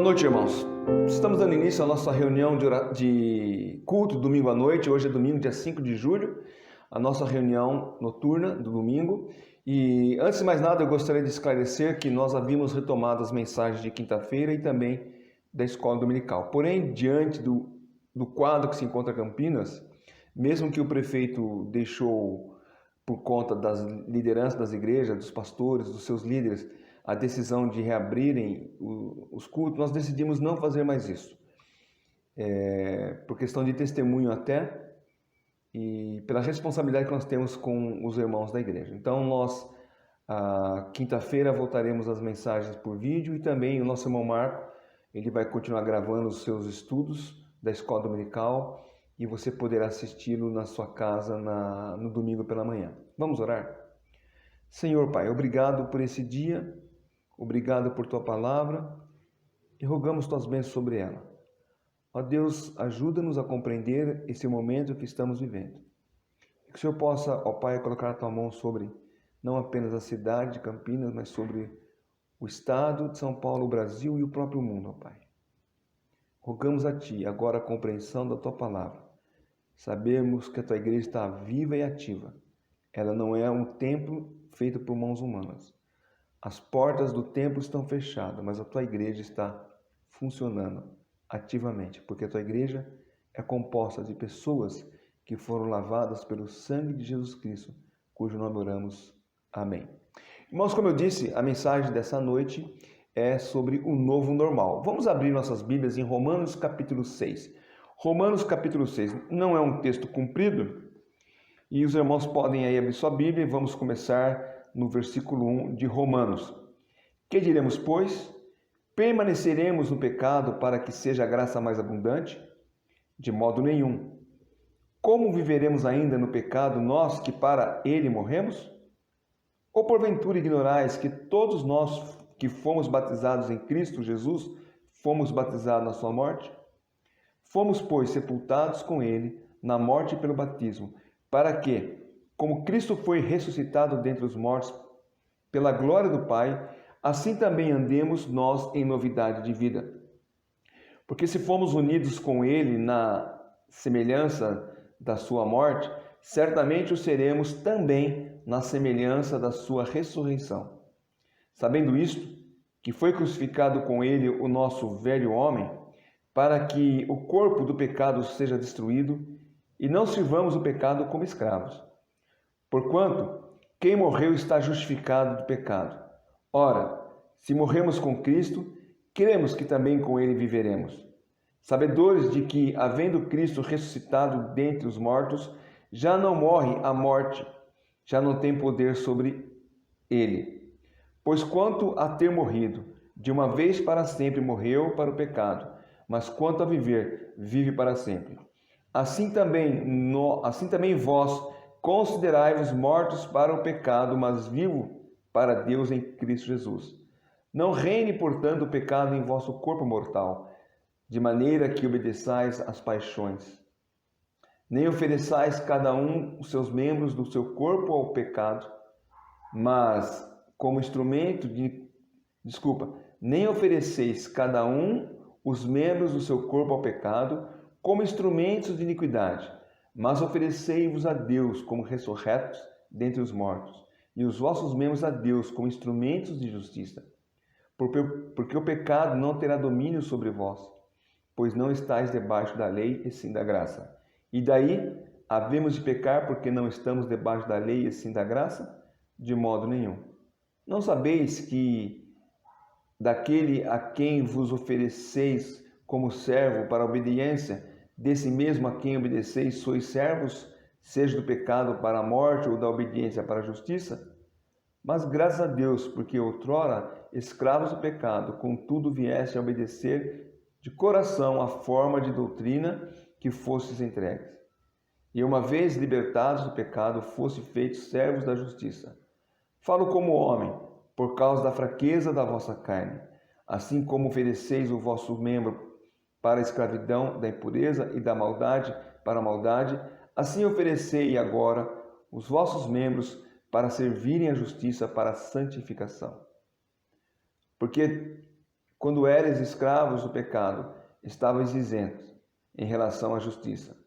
Boa noite, irmãos. Estamos dando início à nossa reunião de culto domingo à noite. Hoje é domingo, dia 5 de julho, a nossa reunião noturna do domingo. E antes de mais nada, eu gostaria de esclarecer que nós havíamos retomado as mensagens de quinta-feira e também da escola dominical. Porém, diante do quadro que se encontra em Campinas, mesmo que o prefeito deixou, por conta das lideranças das igrejas, dos pastores, dos seus líderes, a decisão de reabrirem os cultos, nós decidimos não fazer mais isso. Por questão de testemunho até, e pela responsabilidade que nós temos com os irmãos da igreja. Então nós, quinta-feira, voltaremos às mensagens por vídeo, e também o nosso irmão Marco, ele vai continuar gravando os seus estudos da escola dominical, e você poderá assisti-lo na sua casa no domingo pela manhã. Vamos orar? Senhor Pai, obrigado por esse dia, obrigado por Tua palavra, e rogamos Tuas bênçãos sobre ela. Ó Deus, ajuda-nos a compreender esse momento que estamos vivendo. Que o Senhor possa, ó Pai, colocar a Tua mão sobre não apenas a cidade de Campinas, mas sobre o estado de São Paulo, o Brasil e o próprio mundo, ó Pai. Rogamos a Ti agora a compreensão da Tua palavra. Sabemos que a Tua igreja está viva e ativa. Ela não é um templo feito por mãos humanas. As portas do templo estão fechadas, mas a Tua igreja está funcionando ativamente, porque a Tua igreja é composta de pessoas que foram lavadas pelo sangue de Jesus Cristo, cujo nome oramos. Amém. Irmãos, como eu disse, a mensagem dessa noite é sobre o novo normal. Vamos abrir nossas Bíblias em Romanos capítulo 6. Romanos capítulo 6 não é um texto comprido, e os irmãos podem aí abrir sua Bíblia, e vamos começar no versículo 1 de Romanos. Que diremos, pois? Permaneceremos no pecado para que seja a graça mais abundante? De modo nenhum. Como viveremos ainda no pecado, nós que para ele morremos? Ou porventura ignorais que todos nós que fomos batizados em Cristo Jesus, fomos batizados na sua morte? Fomos, pois, sepultados com ele na morte pelo batismo, para que, como Cristo foi ressuscitado dentre os mortos pela glória do Pai, assim também andemos nós em novidade de vida. Porque se fomos unidos com ele na semelhança da sua morte, certamente o seremos também na semelhança da sua ressurreição. Sabendo isto, que foi crucificado com ele o nosso velho homem, para que o corpo do pecado seja destruído, e não sirvamos o pecado como escravos. Porquanto, quem morreu está justificado do pecado. Ora, se morremos com Cristo, cremos que também com ele viveremos. Sabedores de que, havendo Cristo ressuscitado dentre os mortos, já não morre a morte, já não tem poder sobre ele. Pois quanto a ter morrido, de uma vez para sempre morreu para o pecado, mas quanto a viver, vive para sempre. Assim também vós considerai-vos mortos para o pecado, mas vivos para Deus em Cristo Jesus. Não reine, portanto, o pecado em vosso corpo mortal, de maneira que obedeçais às paixões. Nem ofereçais cada um os seus membros do seu corpo ao pecado, mas como instrumento nem ofereceis cada um os membros do seu corpo ao pecado, como instrumentos de iniquidade, mas oferecei-vos a Deus como ressurretos dentre os mortos, e os vossos membros a Deus como instrumentos de justiça. Porque o pecado não terá domínio sobre vós, pois não estáis debaixo da lei, e sim da graça. E daí, havemos de pecar porque não estamos debaixo da lei, e sim da graça? De modo nenhum. Não sabeis que daquele a quem vos ofereceis como servo para a obediência, desse mesmo a quem obedeceis sois servos, seja do pecado para a morte ou da obediência para a justiça? Mas graças a Deus, porque outrora, escravos do pecado, contudo vieste a obedecer de coração a forma de doutrina que fostes entregues. E uma vez libertados do pecado, foste feitos servos da justiça. Falo como homem, por causa da fraqueza da vossa carne. Assim como ofereceis o vosso membro para a escravidão da impureza e da maldade para a maldade, assim oferecei agora os vossos membros para servirem à justiça para a santificação. Porque quando eres escravos do pecado, estavais isentos em relação à justiça.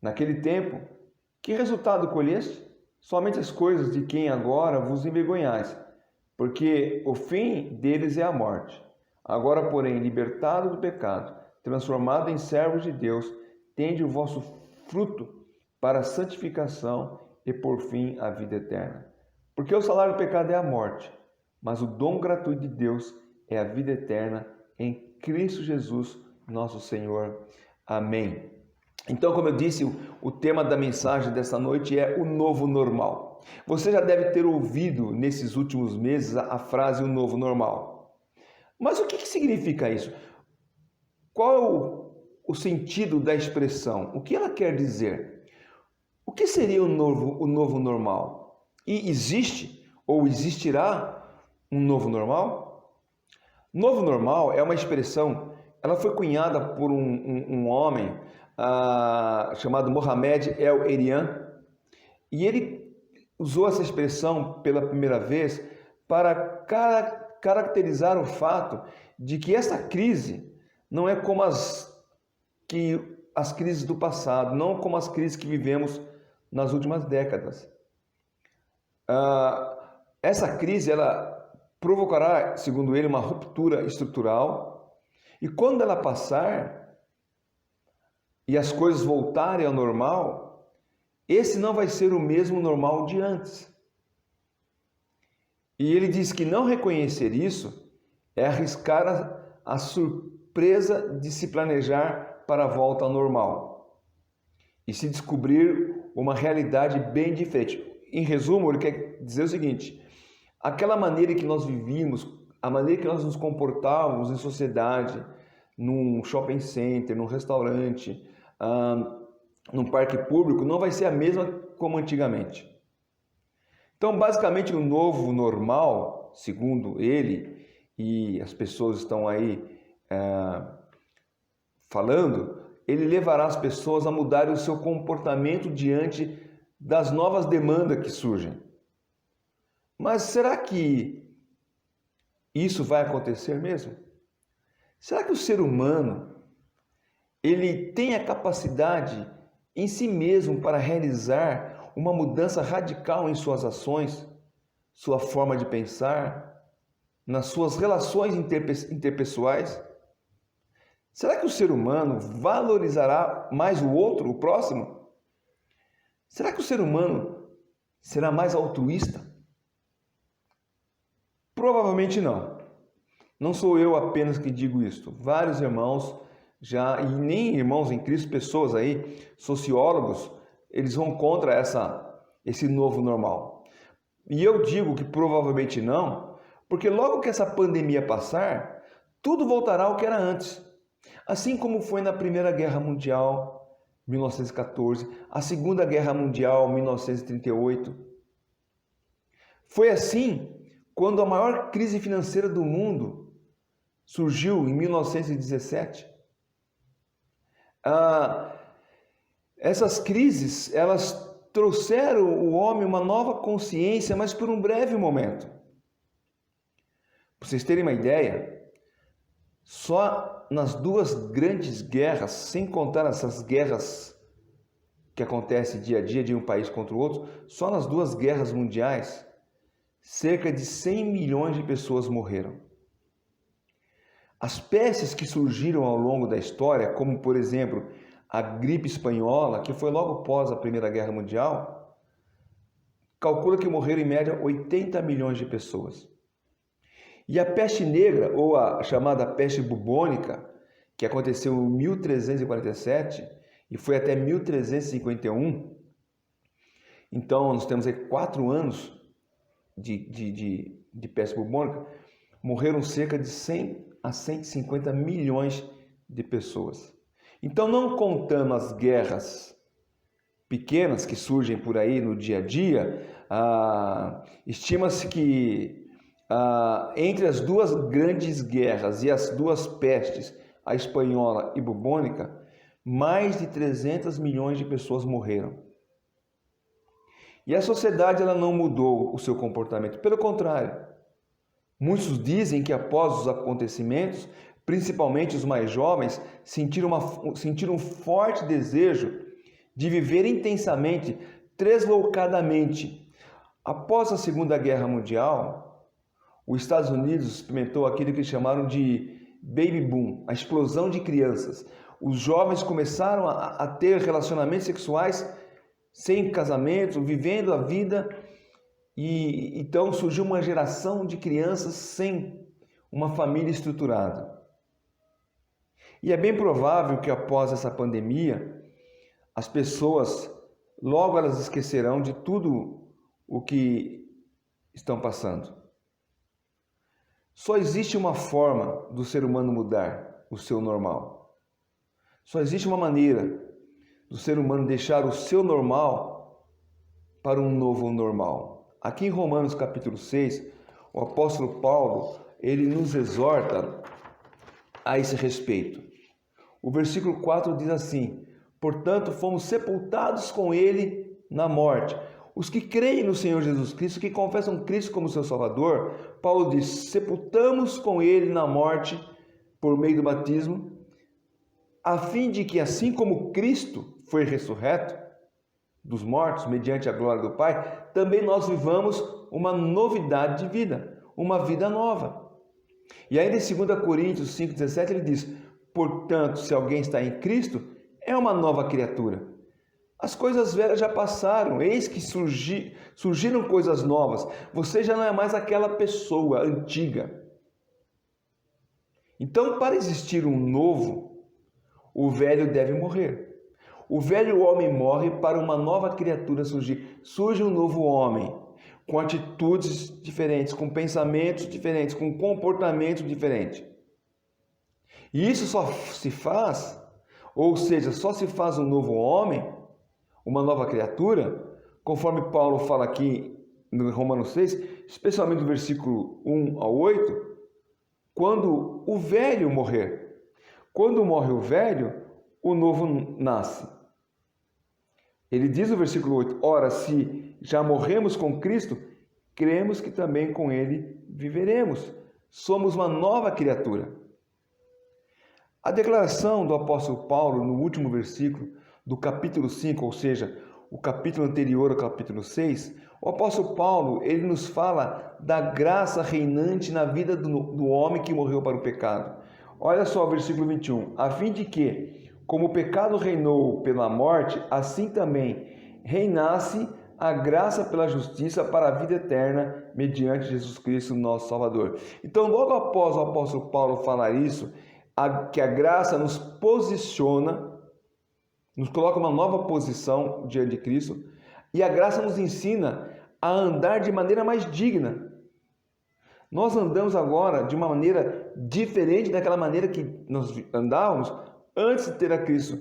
Naquele tempo, que resultado colheste? Somente as coisas de quem agora vos envergonhais, porque o fim deles é a morte. Agora, porém, libertado do pecado, transformado em servos de Deus, tende o vosso fruto para a santificação e, por fim, a vida eterna. Porque o salário do pecado é a morte, mas o dom gratuito de Deus é a vida eterna em Cristo Jesus, nosso Senhor. Amém. Então, como eu disse, o tema da mensagem dessa noite é o novo normal. Você já deve ter ouvido nesses últimos meses a frase o novo normal. Mas o que significa isso? Qual é o sentido da expressão? O que ela quer dizer? O que seria o novo normal? E existe ou existirá um novo normal? Novo normal é uma expressão, ela foi cunhada por um homem chamado Mohamed El-Erian, e ele usou essa expressão pela primeira vez para caracterizar o fato de que essa crise não é como as crises do passado, não como as crises que vivemos nas últimas décadas. Essa crise ela provocará, segundo ele, uma ruptura estrutural, e quando ela passar e as coisas voltarem ao normal, esse não vai ser o mesmo normal de antes. E ele diz que não reconhecer isso é arriscar a surpresa de se planejar para a volta ao normal e se descobrir uma realidade bem diferente. Em resumo, ele quer dizer o seguinte: aquela maneira que nós vivíamos, a maneira que nós nos comportávamos em sociedade, num shopping center, num restaurante, num parque público, não vai ser a mesma como antigamente. Então, basicamente, o novo normal, segundo ele, e as pessoas estão aí falando, ele levará as pessoas a mudarem o seu comportamento diante das novas demandas que surgem. Mas será que isso vai acontecer mesmo? Será que o ser humano ele tem a capacidade em si mesmo para realizar uma mudança radical em suas ações, sua forma de pensar, nas suas relações interpessoais? Será que o ser humano valorizará mais o outro, o próximo? Será que o ser humano será mais altruísta? Provavelmente não. Não sou eu apenas que digo isto. Vários irmãos já, e nem irmãos em Cristo, pessoas aí, sociólogos, eles vão contra esse novo normal. E eu digo que provavelmente não, porque logo que essa pandemia passar, tudo voltará ao que era antes. Assim como foi na Primeira Guerra Mundial, 1914, a Segunda Guerra Mundial, 1938. Foi assim quando a maior crise financeira do mundo surgiu em 1917. Essas crises, elas trouxeram o homem uma nova consciência, mas por um breve momento. Para vocês terem uma ideia, só nas duas grandes guerras, sem contar essas guerras que acontecem dia a dia de um país contra o outro, só nas duas guerras mundiais, cerca de 100 milhões de pessoas morreram. As pestes que surgiram ao longo da história, como por exemplo a gripe espanhola, que foi logo após a Primeira Guerra Mundial, calcula que morreram em média 80 milhões de pessoas. E a peste negra, ou a chamada peste bubônica, que aconteceu em 1347 e foi até 1351, então nós temos aí 4 anos de peste bubônica, morreram cerca de 100 a 150 milhões de pessoas. Então, não contando as guerras pequenas que surgem por aí no dia a dia, estima-se que entre as duas grandes guerras e as duas pestes, a espanhola e bubônica, mais de 300 milhões de pessoas morreram. E a sociedade ela não mudou o seu comportamento, pelo contrário, Muitos dizem que após os acontecimentos, principalmente os mais jovens, sentiram um forte desejo de viver intensamente, deslocadamente. Após a Segunda Guerra Mundial, os Estados Unidos experimentou aquilo que chamaram de baby boom, a explosão de crianças. Os jovens começaram a ter relacionamentos sexuais sem casamento, vivendo a vida, e então surgiu uma geração de crianças sem uma família estruturada. E é bem provável que após essa pandemia, as pessoas logo elas esquecerão de tudo o que estão passando. Só existe uma forma do ser humano mudar o seu normal. Só existe uma maneira do ser humano deixar o seu normal para um novo normal. Aqui em Romanos capítulo 6, o apóstolo Paulo, ele nos exorta a esse respeito. O versículo 4 diz assim: portanto, fomos sepultados com ele na morte. Os que creem no Senhor Jesus Cristo, que confessam Cristo como seu Salvador, Paulo diz, sepultamos com ele na morte por meio do batismo, a fim de que, assim como Cristo foi ressurreto dos mortos, mediante a glória do Pai, também nós vivamos uma novidade de vida, uma vida nova. E ainda em 2 Coríntios 5,17 ele diz, portanto, se alguém está em Cristo, é uma nova criatura. As coisas velhas já passaram, eis que surgiram coisas novas. Você já não é mais aquela pessoa antiga. Então, para existir um novo, o velho deve morrer. O velho homem morre para uma nova criatura surgir. Surge um novo homem, com atitudes diferentes, com pensamentos diferentes, com comportamento diferente. E isso só se faz, ou seja, só se faz um novo homem, uma nova criatura, conforme Paulo fala aqui no Romanos 6, especialmente do versículo 1 ao 8, quando o velho morrer. Quando morre o velho, o novo nasce. Ele diz no versículo 8, ora, se já morremos com Cristo, cremos que também com ele viveremos. Somos uma nova criatura. A declaração do apóstolo Paulo no último versículo do capítulo 5, ou seja, o capítulo anterior ao capítulo 6, o apóstolo Paulo, ele nos fala da graça reinante na vida do homem que morreu para o pecado. Olha só o versículo 21, a fim de que, como o pecado reinou pela morte, assim também reinasse a graça pela justiça para a vida eterna, mediante Jesus Cristo, nosso Salvador. Então, logo após o apóstolo Paulo falar isso, que a graça nos posiciona, nos coloca uma nova posição diante de Cristo, e a graça nos ensina a andar de maneira mais digna. Nós andamos agora de uma maneira diferente daquela maneira que nós andávamos antes de ter a Cristo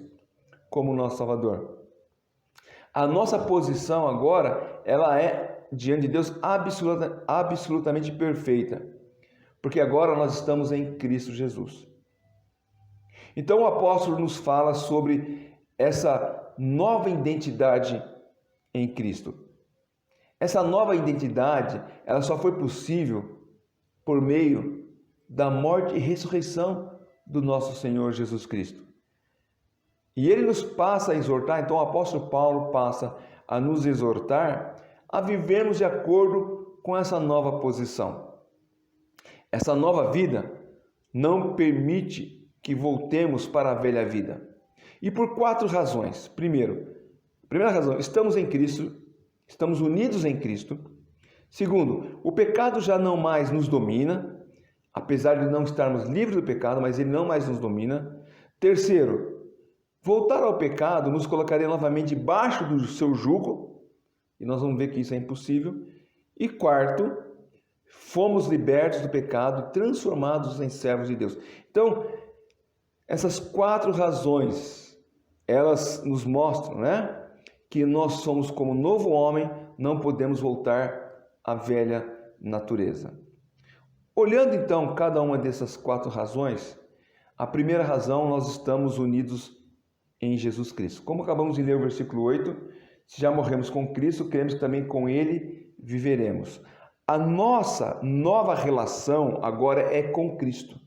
como nosso Salvador. A nossa posição agora, ela é diante de Deus absolutamente perfeita, porque agora nós estamos em Cristo Jesus. Então o apóstolo nos fala sobre essa nova identidade em Cristo. Essa nova identidade, ela só foi possível por meio da morte e ressurreição do nosso Senhor Jesus Cristo. E ele nos passa a exortar, então o apóstolo Paulo passa a nos exortar a vivermos de acordo com essa nova posição. Essa nova vida não permite que voltemos para a velha vida. E por 4 razões. Primeira razão, estamos em Cristo, estamos unidos em Cristo. Segundo, o pecado já não mais nos domina, apesar de não estarmos livres do pecado, mas ele não mais nos domina. Terceiro, voltar ao pecado nos colocaria novamente debaixo do seu jugo, e nós vamos ver que isso é impossível. E quarto, fomos libertos do pecado, transformados em servos de Deus. Então, essas 4 razões, elas nos mostram, que nós somos como novo homem, não podemos voltar à velha natureza. Olhando então cada uma dessas 4 razões, a primeira razão, nós estamos unidos em Jesus Cristo. Como acabamos de ler o versículo 8, se já morremos com Cristo, cremos que também com Ele viveremos. A nossa nova relação agora é com Cristo.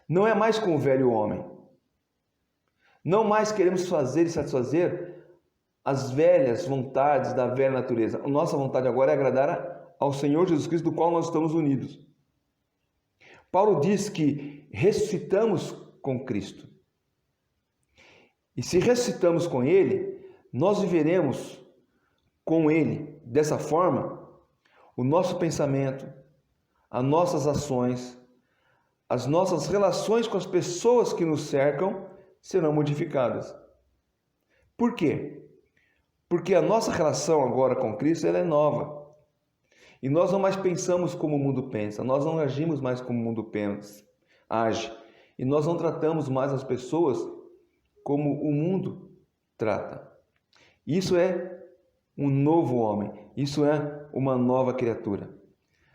Não é mais com o velho homem. Não mais queremos fazer e satisfazer as velhas vontades da velha natureza. A nossa vontade agora é agradar ao Senhor Jesus Cristo, do qual nós estamos unidos. Paulo diz que ressuscitamos com Cristo. E se ressuscitamos com Ele, nós viveremos com Ele. Dessa forma, o nosso pensamento, as nossas ações, as nossas relações com as pessoas que nos cercam serão modificadas. Por quê? Porque a nossa relação agora com Cristo ela é nova. E nós não mais pensamos como o mundo pensa, nós não agimos mais como o mundo age. E nós não tratamos mais as pessoas como o mundo trata. Isso é um novo homem, isso é uma nova criatura.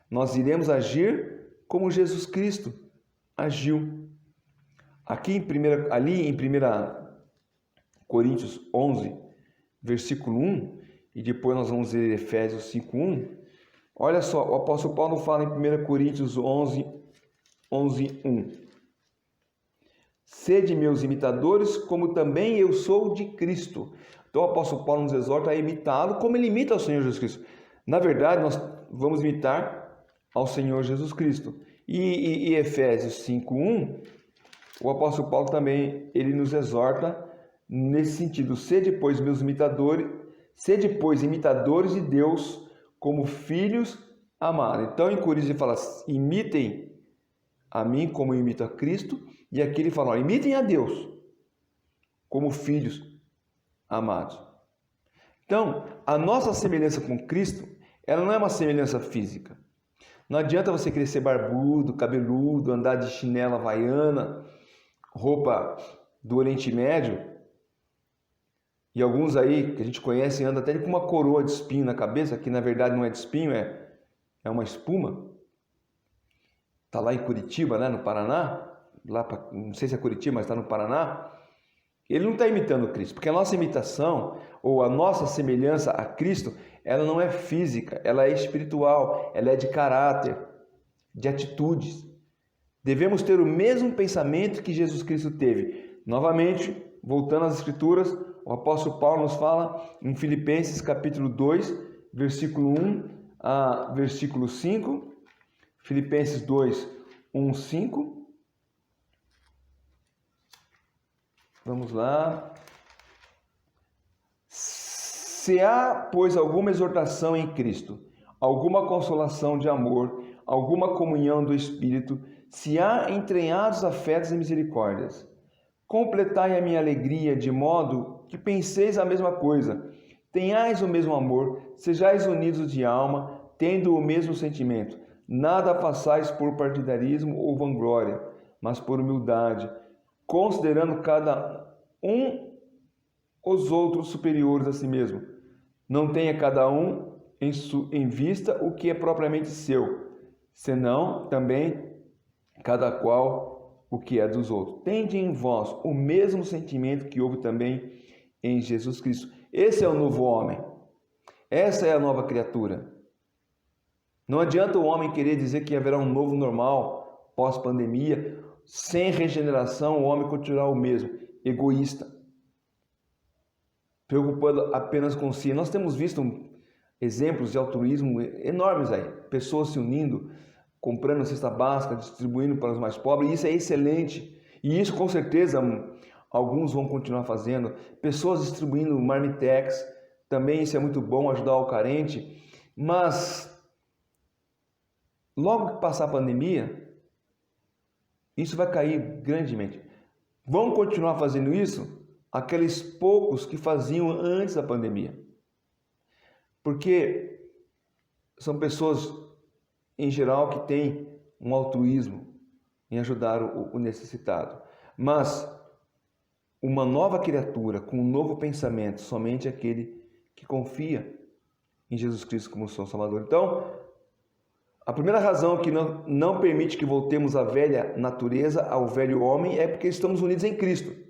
Nós iremos agir como Jesus Cristo agiu. Ali em 1 Coríntios 11, versículo 1, e depois nós vamos ler Efésios 5:1. Olha só, o apóstolo Paulo fala em 1 Coríntios 11, 1. Sede meus imitadores, como também eu sou de Cristo. Então o apóstolo Paulo nos exorta a imitá-lo como ele imita ao Senhor Jesus Cristo. Na verdade, nós vamos imitar ao Senhor Jesus Cristo. E Efésios 5:1, o apóstolo Paulo também ele nos exorta nesse sentido. Sede, pois, imitadores de Deus como filhos amados. Então, em Coríntios ele fala, imitem a mim como eu imito a Cristo. E aqui ele fala, imitem a Deus como filhos amados. Então, a nossa semelhança com Cristo, ela não é uma semelhança física. Não adianta você querer ser barbudo, cabeludo, andar de chinela havaiana, roupa do Oriente Médio. E alguns aí que a gente conhece andam até com uma coroa de espinho na cabeça, que na verdade não é de espinho, é uma espuma. Está lá em Curitiba, né, no Paraná. Não sei se é Curitiba, mas está no Paraná. Ele não está imitando Cristo, porque a nossa imitação ou a nossa semelhança a Cristo, ela não é física, ela é espiritual, ela é de caráter, de atitudes. Devemos ter o mesmo pensamento que Jesus Cristo teve. Novamente, voltando às Escrituras, o apóstolo Paulo nos fala em Filipenses capítulo 2, versículo 1 a versículo 5. Filipenses 2, 1, 5. Vamos lá. Se há, pois, alguma exortação em Cristo, alguma consolação de amor, alguma comunhão do Espírito, se há entranhados afetos e misericórdias, completai a minha alegria de modo que penseis a mesma coisa, tenhais o mesmo amor, sejais unidos de alma, tendo o mesmo sentimento. Nada façais por partidarismo ou vanglória, mas por humildade, considerando cada um os outros superiores a si mesmo. Não tenha cada um em vista o que é propriamente seu, senão também cada qual o que é dos outros. Tende em vós o mesmo sentimento que houve também em Jesus Cristo. Esse é o novo homem. Essa é a nova criatura. Não adianta o homem querer dizer que haverá um novo normal pós-pandemia. Sem regeneração, o homem continuará o mesmo, egoísta, preocupado apenas com si. Nós temos visto exemplos de altruísmo enormes aí. Pessoas se unindo, comprando cesta básica, distribuindo para os mais pobres. Isso é excelente. E isso, com certeza, alguns vão continuar fazendo. Pessoas distribuindo marmitex. Também isso é muito bom, ajudar o carente. Mas, logo que passar a pandemia, isso vai cair grandemente. Vão continuar fazendo isso aqueles poucos que faziam antes da pandemia. Porque são pessoas, em geral, que têm um altruísmo em ajudar o necessitado. Mas uma nova criatura, com um novo pensamento, somente aquele que confia em Jesus Cristo como seu Salvador. Então, a primeira razão que não permite que voltemos à velha natureza, ao velho homem, é porque estamos unidos em Cristo.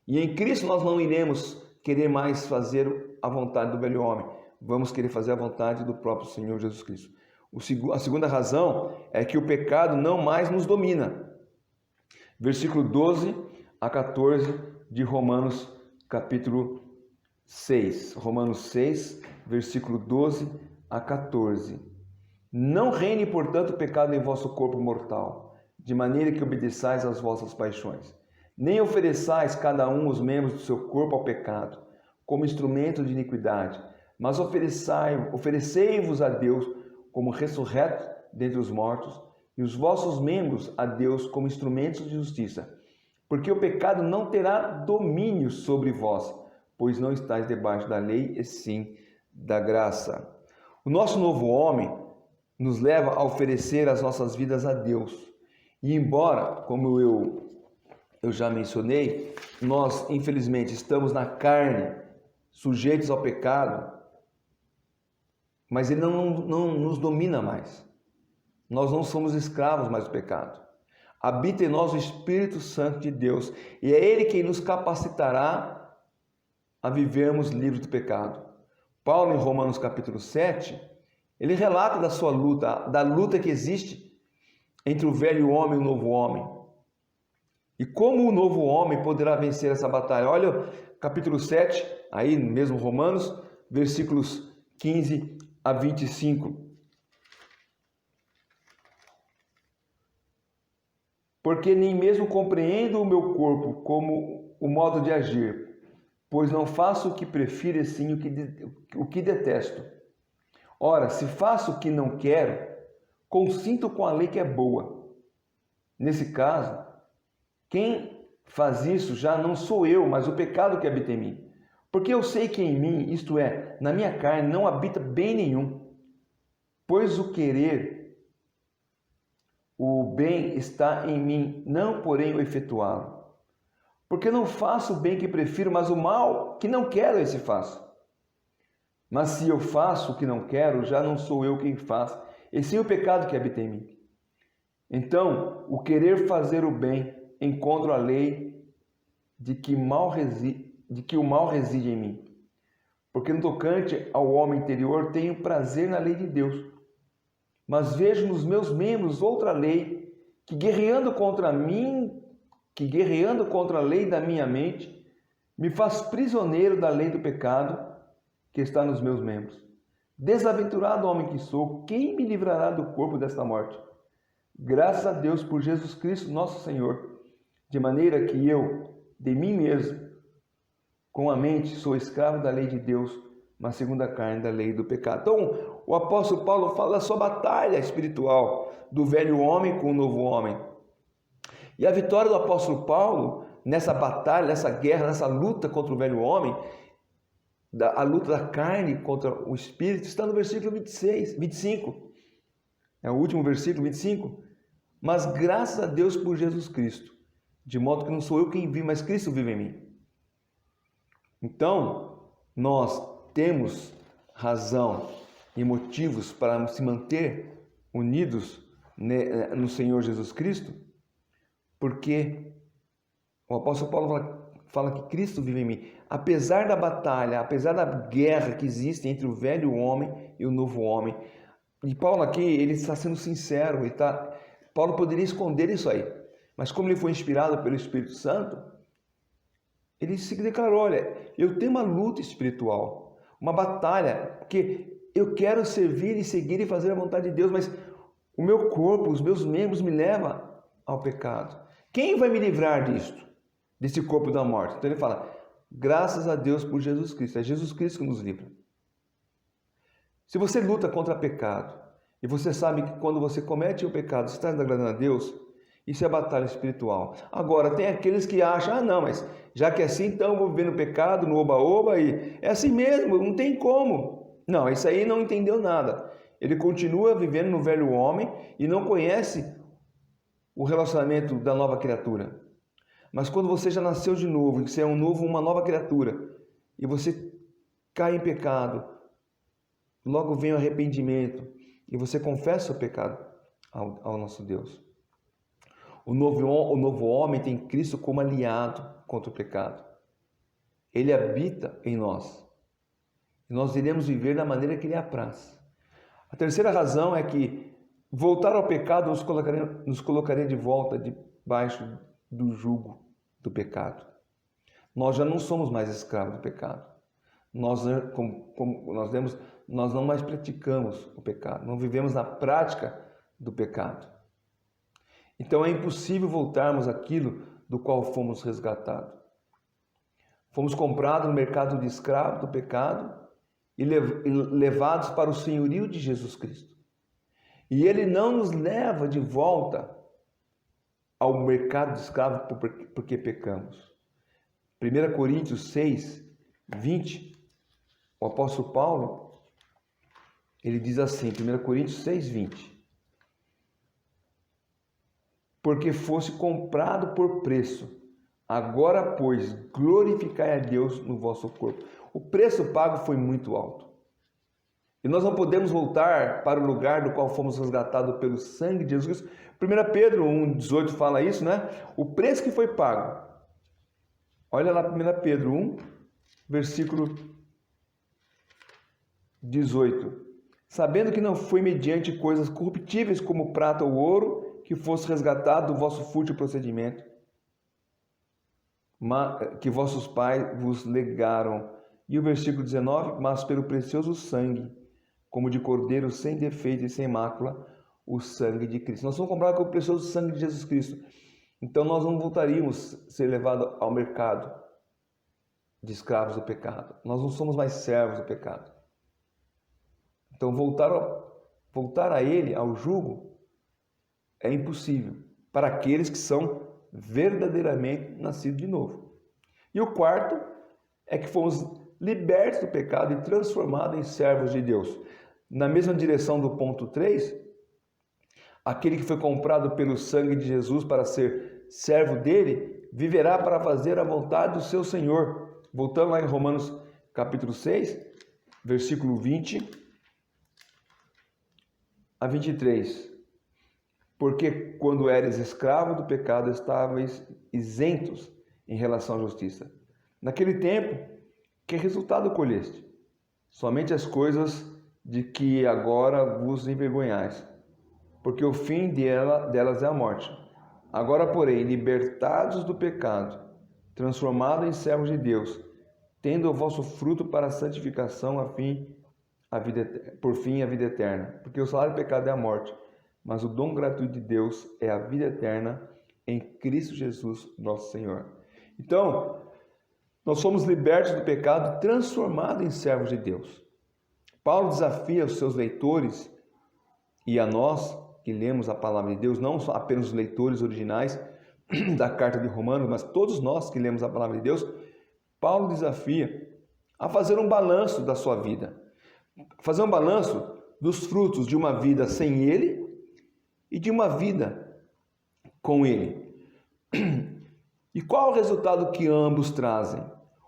E em Cristo nós não iremos querer mais fazer a vontade do velho homem. Vamos querer fazer a vontade do próprio Senhor Jesus Cristo. A segunda razão é que o pecado não mais nos domina. Versículo 12 a 14 de Romanos capítulo 6. Romanos 6, versículo 12 a 14. Não reine, portanto, o pecado em vosso corpo mortal, de maneira que obedeçais às vossas paixões. Nem ofereçais cada um os membros do seu corpo ao pecado, como instrumento de iniquidade, mas oferecei-vos a Deus como ressurreto dentre os mortos, e os vossos membros a Deus como instrumentos de justiça. Porque o pecado não terá domínio sobre vós, pois não estáis debaixo da lei, e sim da graça. O nosso novo homem nos leva a oferecer as nossas vidas a Deus. E embora, como eu já mencionei, nós infelizmente estamos na carne, sujeitos ao pecado, mas ele não nos domina mais. Nós não somos escravos mais do pecado. Habita em nós o Espírito Santo de Deus, e é Ele quem nos capacitará a vivermos livres do pecado. Paulo, em Romanos capítulo 7, ele relata da sua luta, da luta que existe entre o velho homem e o novo homem. E como o novo homem poderá vencer essa batalha? Olha capítulo 7, aí mesmo Romanos, versículos 15 a 25. Porque nem mesmo compreendo o meu corpo como o modo de agir, pois não faço o que prefiro, e sim o que detesto. Ora, se faço o que não quero, consinto com a lei que é boa. Nesse caso, quem faz isso já não sou eu, mas o pecado que habita em mim. Porque eu sei que em mim, isto é, na minha carne, não habita bem nenhum. Pois o querer, o bem está em mim, não porém o efetuá-lo. Porque não faço o bem que prefiro, mas o mal que não quero, esse faço. Mas se eu faço o que não quero, já não sou eu quem faz, e sim o pecado que habita em mim. Então, o querer fazer o bem, encontro a lei de que o mal reside em mim. Porque no tocante ao homem interior, tenho prazer na lei de Deus. Mas vejo nos meus membros outra lei, que guerreando contra a lei da minha mente, me faz prisioneiro da lei do pecado que está nos meus membros. Desaventurado homem que sou, quem me livrará do corpo desta morte? Graças a Deus por Jesus Cristo, nosso Senhor, de maneira que eu, de mim mesmo, com a mente, sou escravo da lei de Deus, mas segundo a carne, da lei do pecado. Então, o apóstolo Paulo fala da sua batalha espiritual, do velho homem com o novo homem. E a vitória do apóstolo Paulo, nessa batalha, nessa guerra, nessa luta contra o velho homem, a luta da carne contra o espírito, está no versículo 25. É o último versículo, 25. Mas graças a Deus por Jesus Cristo, de modo que não sou eu quem vive, mas Cristo vive em mim. Então, nós temos razão e motivos para se manter unidos no Senhor Jesus Cristo, porque o apóstolo Paulo fala que Cristo vive em mim. Apesar da batalha, apesar da guerra que existe entre o velho homem e o novo homem, e Paulo aqui, ele está sendo sincero, Paulo poderia esconder isso aí, mas como ele foi inspirado pelo Espírito Santo, ele se declarou, olha, eu tenho uma luta espiritual, uma batalha, porque eu quero servir e seguir e fazer a vontade de Deus, mas o meu corpo, os meus membros me levam ao pecado. Quem vai me livrar disto? Desse corpo da morte? Então ele fala, graças a Deus por Jesus Cristo, é Jesus Cristo que nos livra. Se você luta contra pecado, e você sabe que quando você comete o pecado, você está desagradando a Deus, isso é batalha espiritual. Agora, tem aqueles que acham, não, mas já que é assim, então eu vou viver no pecado, no oba-oba, e é assim mesmo, não tem como. Não, isso aí não entendeu nada. Ele continua vivendo no velho homem e não conhece o relacionamento da nova criatura. Mas quando você já nasceu de novo, você é uma nova criatura, e você cai em pecado, logo vem o arrependimento, e você confessa o pecado ao nosso Deus. O novo homem tem Cristo como aliado contra o pecado. Ele habita em nós. E nós iremos viver da maneira que Ele apraz. A terceira razão é que voltar ao pecado nos colocaria de volta debaixo do jugo do pecado. Nós já não somos mais escravos do pecado. Nós não mais praticamos o pecado, não vivemos na prática do pecado. Então é impossível voltarmos àquilo do qual fomos resgatados. Fomos comprados no mercado de escravos do pecado e levados para o senhorio de Jesus Cristo. E Ele não nos leva de volta ao mercado de escravos porque pecamos. 1 Coríntios 6, 20, o apóstolo Paulo, ele diz assim, 1 Coríntios 6, 20. Porque fosse comprado por preço, agora, pois, glorificai a Deus no vosso corpo. O preço pago foi muito alto. E nós não podemos voltar para o lugar do qual fomos resgatados pelo sangue de Jesus Cristo. 1 Pedro 1,18 fala isso, né? O preço que foi pago. Olha lá 1 Pedro 1, versículo 18. Sabendo que não foi mediante coisas corruptíveis como prata ou ouro que fosse resgatado do vosso fútil procedimento, que vossos pais vos legaram. E o versículo 19, mas pelo precioso sangue, como de cordeiro sem defeito e sem mácula, o sangue de Cristo. Nós somos comprados com o precioso sangue de Jesus Cristo. Então nós não voltaríamos a ser levados ao mercado de escravos do pecado. Nós não somos mais servos do pecado. Então voltar a ele, ao jugo, é impossível para aqueles que são verdadeiramente nascidos de novo. E o quarto é que fomos libertos do pecado e transformados em servos de Deus. Na mesma direção do ponto 3, aquele que foi comprado pelo sangue de Jesus para ser servo dele, viverá para fazer a vontade do seu Senhor. Voltando lá em Romanos capítulo 6, versículo 20 a 23. Porque quando eres escravo do pecado, estavais isentos em relação à justiça. Naquele tempo, que resultado colheste? Somente as coisas de que agora vos envergonhais, porque o fim delas é a morte. Agora, porém, libertados do pecado, transformados em servos de Deus, tendo o vosso fruto para a santificação, por fim a vida eterna. Porque o salário do pecado é a morte, mas o dom gratuito de Deus é a vida eterna em Cristo Jesus, nosso Senhor. Então, nós somos libertos do pecado, transformados em servos de Deus. Paulo desafia os seus leitores e a nós que lemos a palavra de Deus, não apenas os leitores originais da carta de Romanos, mas todos nós que lemos a palavra de Deus. Paulo desafia a fazer um balanço da sua vida, fazer um balanço dos frutos de uma vida sem Ele e de uma vida com Ele. E qual o resultado que ambos trazem?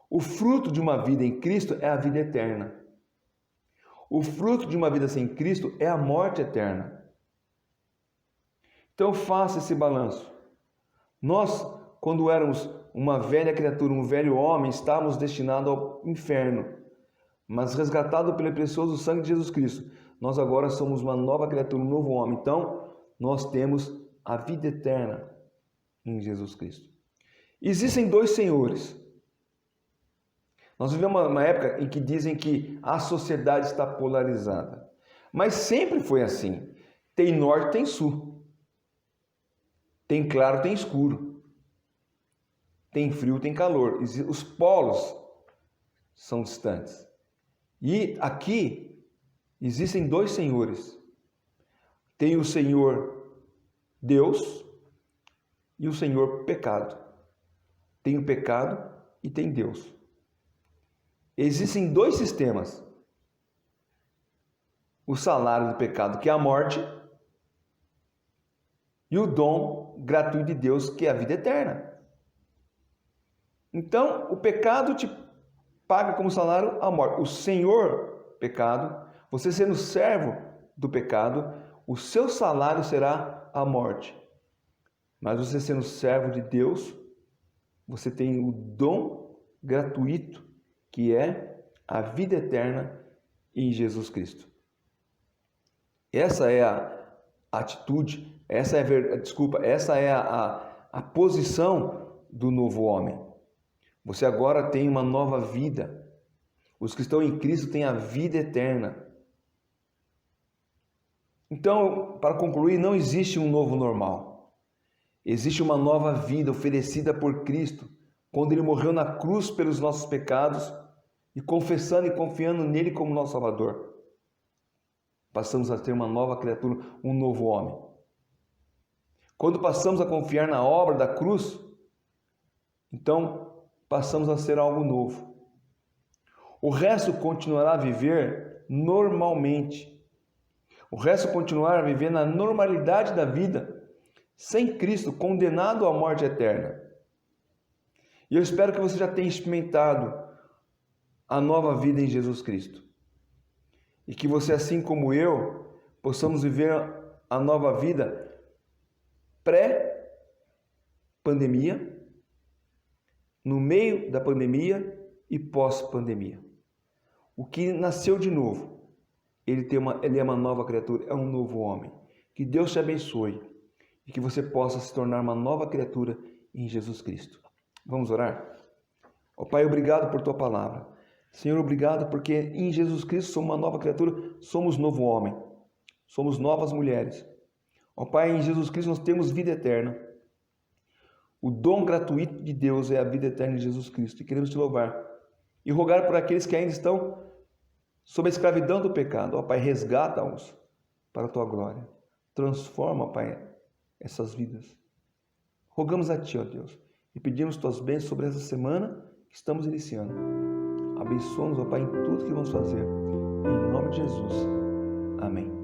O fruto de uma vida em Cristo é a vida eterna. O fruto de uma vida sem Cristo é a morte eterna. Então faça esse balanço. Nós, quando éramos uma velha criatura, um velho homem, estávamos destinados ao inferno. Mas resgatado pelo precioso sangue de Jesus Cristo, nós agora somos uma nova criatura, um novo homem. Então, nós temos a vida eterna em Jesus Cristo. Existem dois senhores. Nós vivemos uma época em que dizem que a sociedade está polarizada. Mas sempre foi assim. Tem norte, tem sul. Tem claro, tem escuro. Tem frio, tem calor. Os polos são distantes. E aqui existem dois senhores. Tem o Senhor Deus e o Senhor pecado. Tem o pecado e tem Deus. Existem dois sistemas. O salário do pecado, que é a morte, e o dom gratuito de Deus, que é a vida eterna. Então, o pecado te paga como salário a morte. O Senhor pecado, você sendo servo do pecado, o seu salário será a morte. Mas você sendo servo de Deus, você tem o dom gratuito, que é a vida eterna em Jesus Cristo. Essa é a atitude, essa é a posição do novo homem. Você agora tem uma nova vida. Os que estão em Cristo têm a vida eterna. Então, para concluir, não existe um novo normal. Existe uma nova vida oferecida por Cristo, quando Ele morreu na cruz pelos nossos pecados e confessando e confiando nele como nosso Salvador. Passamos a ter uma nova criatura, um novo homem. Quando passamos a confiar na obra da cruz, então passamos a ser algo novo. O resto continuará a viver normalmente. O resto continuará a viver na normalidade da vida, sem Cristo, condenado à morte eterna. E eu espero que você já tenha experimentado a nova vida em Jesus Cristo. E que você, assim como eu, possamos viver a nova vida pré-pandemia, no meio da pandemia e pós-pandemia. O que nasceu de novo, ele é uma nova criatura, é um novo homem. Que Deus te abençoe e que você possa se tornar uma nova criatura em Jesus Cristo. Vamos orar? Ó Pai, obrigado por tua palavra. Senhor, obrigado porque em Jesus Cristo somos uma nova criatura, somos novo homem, somos novas mulheres. Ó Pai, em Jesus Cristo nós temos vida eterna. O dom gratuito de Deus é a vida eterna em Jesus Cristo e queremos te louvar e rogar por aqueles que ainda estão sob a escravidão do pecado. Ó Pai, resgata-os para a tua glória. Transforma, Pai, essas vidas. Rogamos a Ti, ó Deus, e pedimos tuas bênçãos sobre essa semana que estamos iniciando. Abençoa-nos, ó Pai, em tudo que vamos fazer. Em nome de Jesus. Amém.